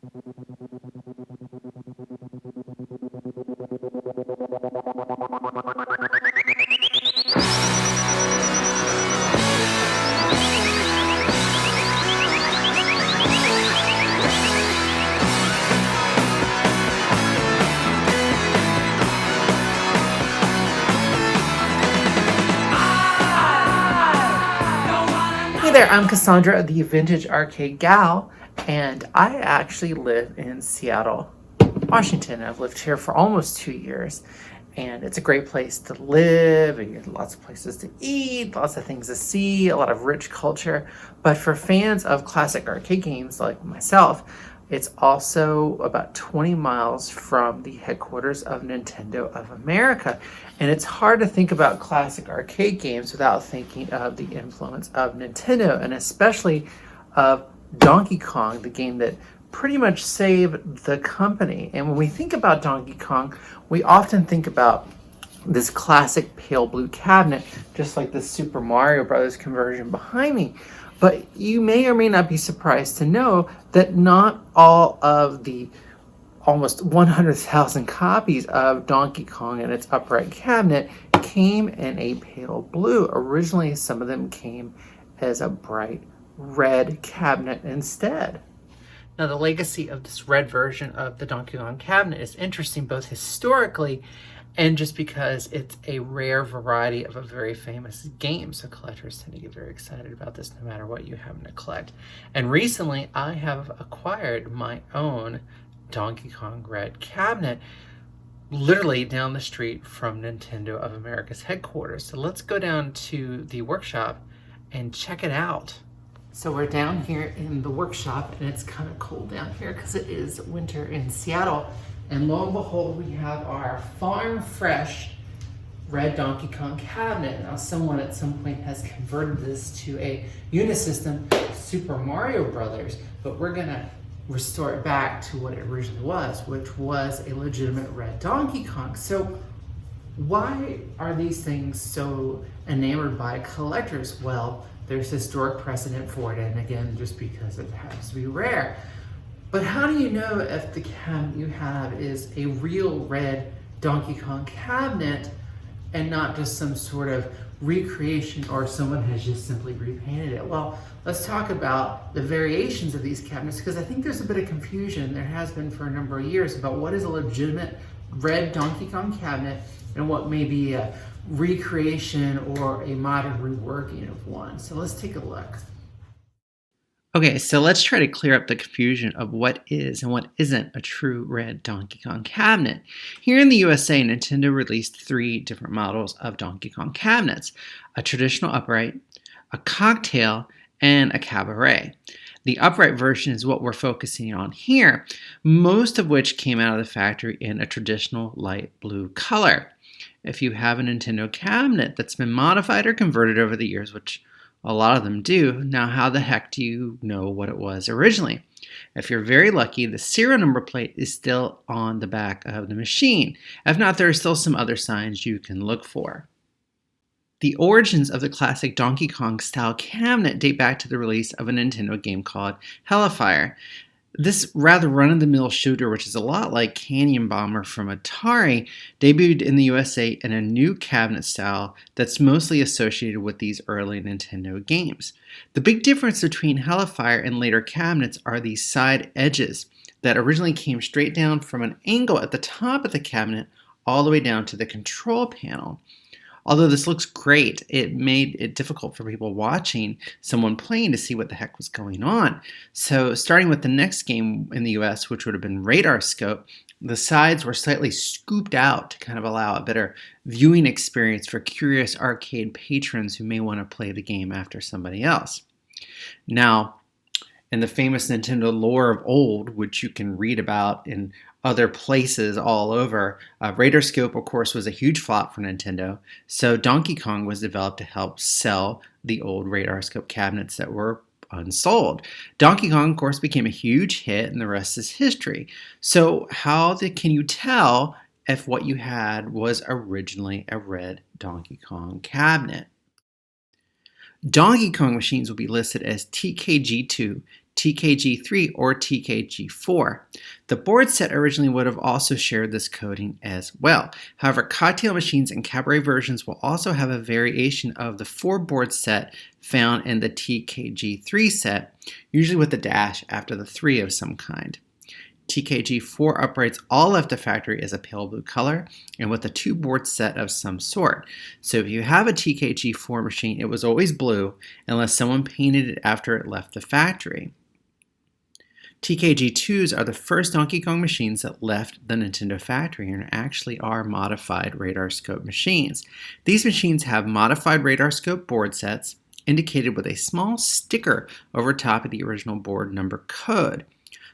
Hey there, I'm Cassandra, the Vintage Arcade Gal, and I actually live in Seattle, Washington. I've lived here for almost 2 years, and it's a great place to live, and you have lots of places to eat, lots of things to see, a lot of rich culture. But for fans of classic arcade games like myself, it's also about 20 miles from the headquarters of Nintendo of America. And it's hard to think about classic arcade games without thinking of the influence of Nintendo, and especially of Donkey Kong, the game that pretty much saved the company. And when we think about Donkey Kong, we often think about this classic pale blue cabinet, just like the Super Mario Brothers conversion behind me. But you may or may not be surprised to know that not all of the almost 100,000 copies of Donkey Kong and its upright cabinet came in a pale blue. Originally, some of them came as a bright red cabinet instead. Now, the legacy of this red version of the Donkey Kong cabinet is interesting both historically and just because it's a rare variety of a very famous game. So collectors tend to get very excited about this no matter what you happen to collect. And recently, I have acquired my own Donkey Kong red cabinet literally down the street from Nintendo of America's headquarters. So let's go down to the workshop and check it out. So we're down here in the workshop, and it's kind of cold down here because it is winter in Seattle. And lo and behold, we have our farm fresh red Donkey Kong cabinet. Now, someone at some point has converted this to a Unisystem Super Mario Brothers, but we're gonna restore it back to what it originally was, which was a legitimate red Donkey Kong. So why are these things so enamored by collectors? Well, there's historic precedent for it, and again, just because it happens to be rare. But how do you know if the cabinet you have is a real red Donkey Kong cabinet and not just some sort of recreation or someone has just simply repainted it? Well, let's talk about the variations of these cabinets, because I think there's a bit of confusion, there has been for a number of years, about what is a legitimate red Donkey Kong cabinet and what may be a recreation or a modern reworking of one. So let's take a look. Okay, so let's try to clear up the confusion of what is and what isn't a true red Donkey Kong cabinet. Here in the USA, Nintendo released 3 different models of Donkey Kong cabinets: a traditional upright, a cocktail, and a cabaret. The upright version is what we're focusing on here, most of which came out of the factory in a traditional light blue color. If you have a Nintendo cabinet that's been modified or converted over the years, which a lot of them do, now how the heck do you know what it was originally? If you're very lucky, the serial number plate is still on the back of the machine. If not, there are still some other signs you can look for. The origins of the classic Donkey Kong style cabinet date back to the release of a Nintendo game called Hellfire. This rather run-of-the-mill shooter, which is a lot like Canyon Bomber from Atari, debuted in the USA in a new cabinet style that's mostly associated with these early Nintendo games. The big difference between Hellfire and later cabinets are these side edges that originally came straight down from an angle at the top of the cabinet all the way down to the control panel. Although this looks great, it made it difficult for people watching someone playing to see what the heck was going on. So starting with the next game in the US, which would have been Radar Scope, the sides were slightly scooped out to kind of allow a better viewing experience for curious arcade patrons who may want to play the game after somebody else. Now, in the famous Nintendo lore of old, which you can read about in other places all over, Radarscope, of course, was a huge flop for Nintendo, so Donkey Kong was developed to help sell the old Radarscope cabinets that were unsold. Donkey Kong, of course, became a huge hit, and the rest is history. So can you tell if what you had was originally a red Donkey Kong cabinet? Donkey Kong machines will be listed as TKG2, TKG3 or TKG4. The board set originally would have also shared this coding as well. However, cocktail machines and cabaret versions will also have a variation of the 4-board set found in the TKG3 set, usually with a dash after the 3 of some kind. TKG4 uprights all left the factory as a pale blue color and with a 2-board set of some sort. So if you have a TKG4 machine, it was always blue unless someone painted it after it left the factory. TKG2s are the first Donkey Kong machines that left the Nintendo factory and actually are modified radar scope machines. These machines have modified radar scope board sets indicated with a small sticker over top of the original board number code.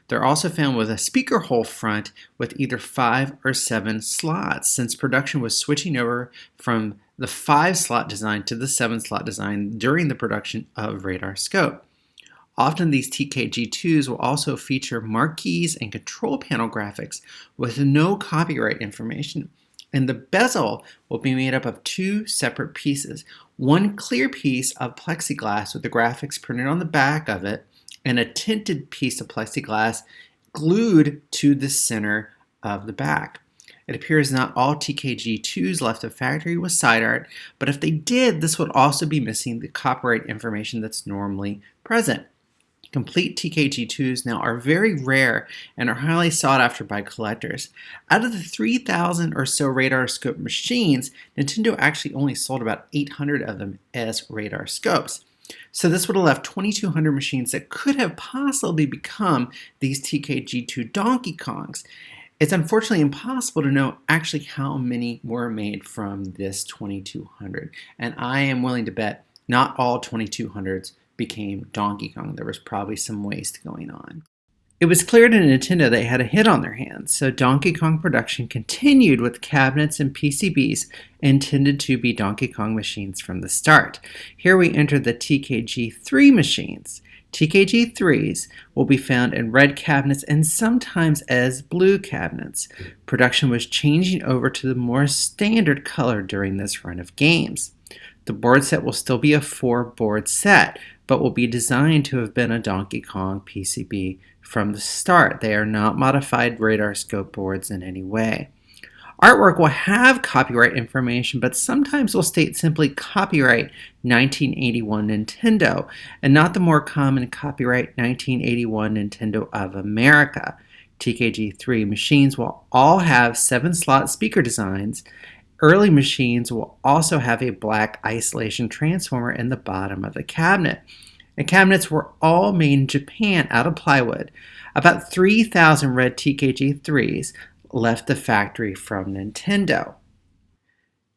They're also found with a speaker hole front with either 5 or 7 slots, since production was switching over from the 5-slot design to the 7-slot design during the production of Radar Scope. Often these TKG2s will also feature marquees and control panel graphics with no copyright information. And the bezel will be made up of 2 separate pieces. One clear piece of plexiglass with the graphics printed on the back of it, and a tinted piece of plexiglass glued to the center of the back. It appears not all TKG2s left the factory with side art, but if they did, this would also be missing the copyright information that's normally present. Complete TKG2s now are very rare and are highly sought after by collectors. Out of the 3,000 or so radar scope machines, Nintendo actually only sold about 800 of them as radar scopes. So this would have left 2,200 machines that could have possibly become these TKG2 Donkey Kongs. It's unfortunately impossible to know actually how many were made from this 2,200. And I am willing to bet not all 2,200s became Donkey Kong. There was probably some waste going on. It was clear to Nintendo they had a hit on their hands, so Donkey Kong production continued with cabinets and PCBs intended to be Donkey Kong machines from the start. Here we enter the TKG3 machines. TKG3s will be found in red cabinets and sometimes as blue cabinets. Production was changing over to the more standard color during this run of games. The board set will still be a 4-board set, but will be designed to have been a Donkey Kong PCB from the start. They are not modified radar scope boards in any way. Artwork will have copyright information, but sometimes will state simply copyright 1981 Nintendo, and not the more common copyright 1981 Nintendo of America. TKG3 machines will all have 7-slot speaker designs. Early machines will also have a black isolation transformer in the bottom of the cabinet. The cabinets were all made in Japan out of plywood. About 3,000 red TKG3s left the factory from Nintendo.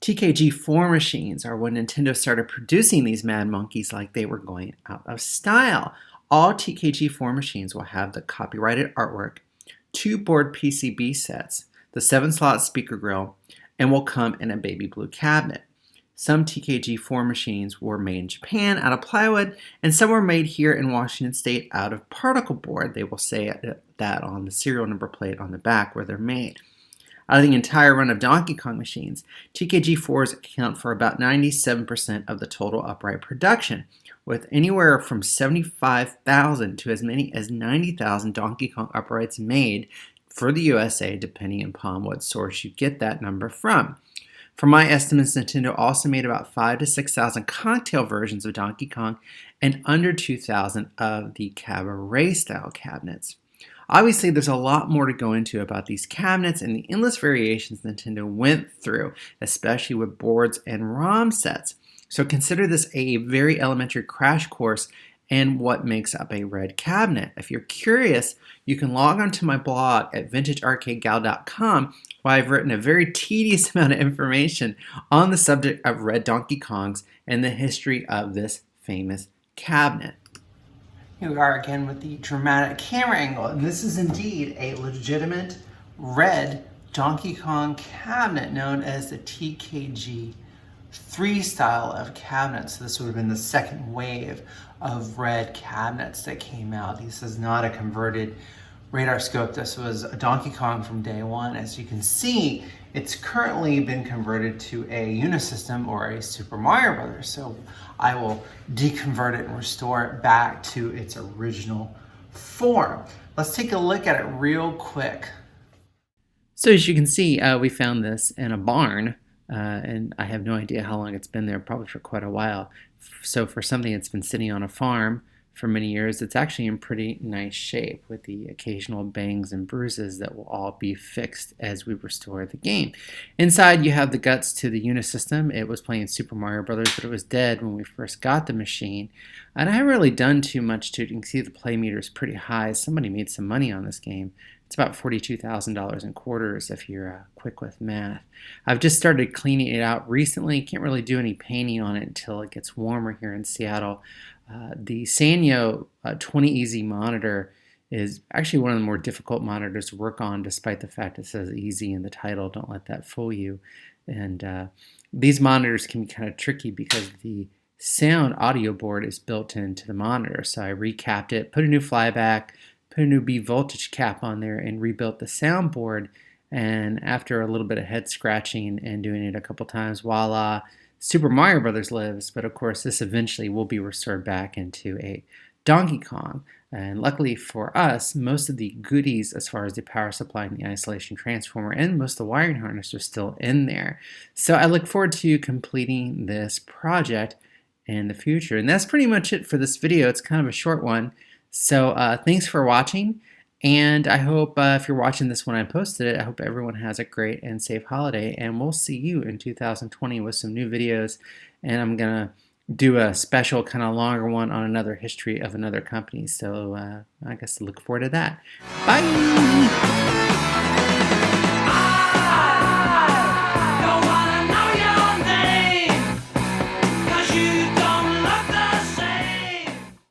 TKG4 machines are when Nintendo started producing these mad monkeys like they were going out of style. All TKG4 machines will have the copyrighted artwork, 2-board PCB sets, the 7-slot speaker grill, and will come in a baby blue cabinet. Some TKG4 machines were made in Japan out of plywood, and some were made here in Washington State out of particle board. They will say that on the serial number plate on the back where they're made. Out of the entire run of Donkey Kong machines, TKG4s account for about 97% of the total upright production, with anywhere from 75,000 to as many as 90,000 Donkey Kong uprights made for the USA, depending upon what source you get that number from. From my estimates, Nintendo also made about 5,000 to 6,000 cocktail versions of Donkey Kong and under 2,000 of the cabaret-style cabinets. Obviously, there's a lot more to go into about these cabinets and the endless variations Nintendo went through, especially with boards and ROM sets. So consider this a very elementary crash course and what makes up a red cabinet. If you're curious, you can log on to my blog at vintagearcadegal.com, where I've written a very tedious amount of information on the subject of red Donkey Kongs and the history of this famous cabinet. Here we are again with the dramatic camera angle, and this is indeed a legitimate red Donkey Kong cabinet known as the TKG 3 style of cabinets. So this would have been the second wave of red cabinets that came out. This is not a converted radar scope. This was a Donkey Kong from day one. As you can see, it's currently been converted to a Unisystem or a Super Mario Brothers. So I will deconvert it and restore it back to its original form. Let's take a look at it real quick. So as you can see, we found this in a barn, and I have no idea how long it's been there, probably for quite a while. So for something that's been sitting on a farm for many years, it's actually in pretty nice shape with the occasional bangs and bruises that will all be fixed as we restore the game. Inside you have the guts to the Unisystem. It was playing Super Mario Brothers, but it was dead when we first got the machine. And I haven't really done too much to it. You can see the play meter is pretty high. Somebody made some money on this game. It's about $42,000 in quarters if you're quick with math. I've just started cleaning it out recently. Can't really do any painting on it until it gets warmer here in Seattle. The Sanyo 20 Easy monitor is actually one of the more difficult monitors to work on, despite the fact it says easy in the title. Don't let that fool you. And these monitors can be kind of tricky because the sound audio board is built into the monitor. So I recapped it, put a new flyback, put a new B voltage cap on there, and rebuilt the soundboard. And after a little bit of head scratching and doing it a couple times, voila, Super Mario Brothers lives. But of course, this eventually will be restored back into a Donkey Kong. And luckily for us, most of the goodies as far as the power supply and the isolation transformer and most of the wiring harness are still in there. So I look forward to completing this project in the future. And that's pretty much it for this video. It's kind of a short one. So thanks for watching, and I hope if you're watching this when I posted it, I hope everyone has a great and safe holiday, and we'll see you in 2020 with some new videos, and I'm gonna do a special kind of longer one on another history of another company. So I guess look forward to that. Bye!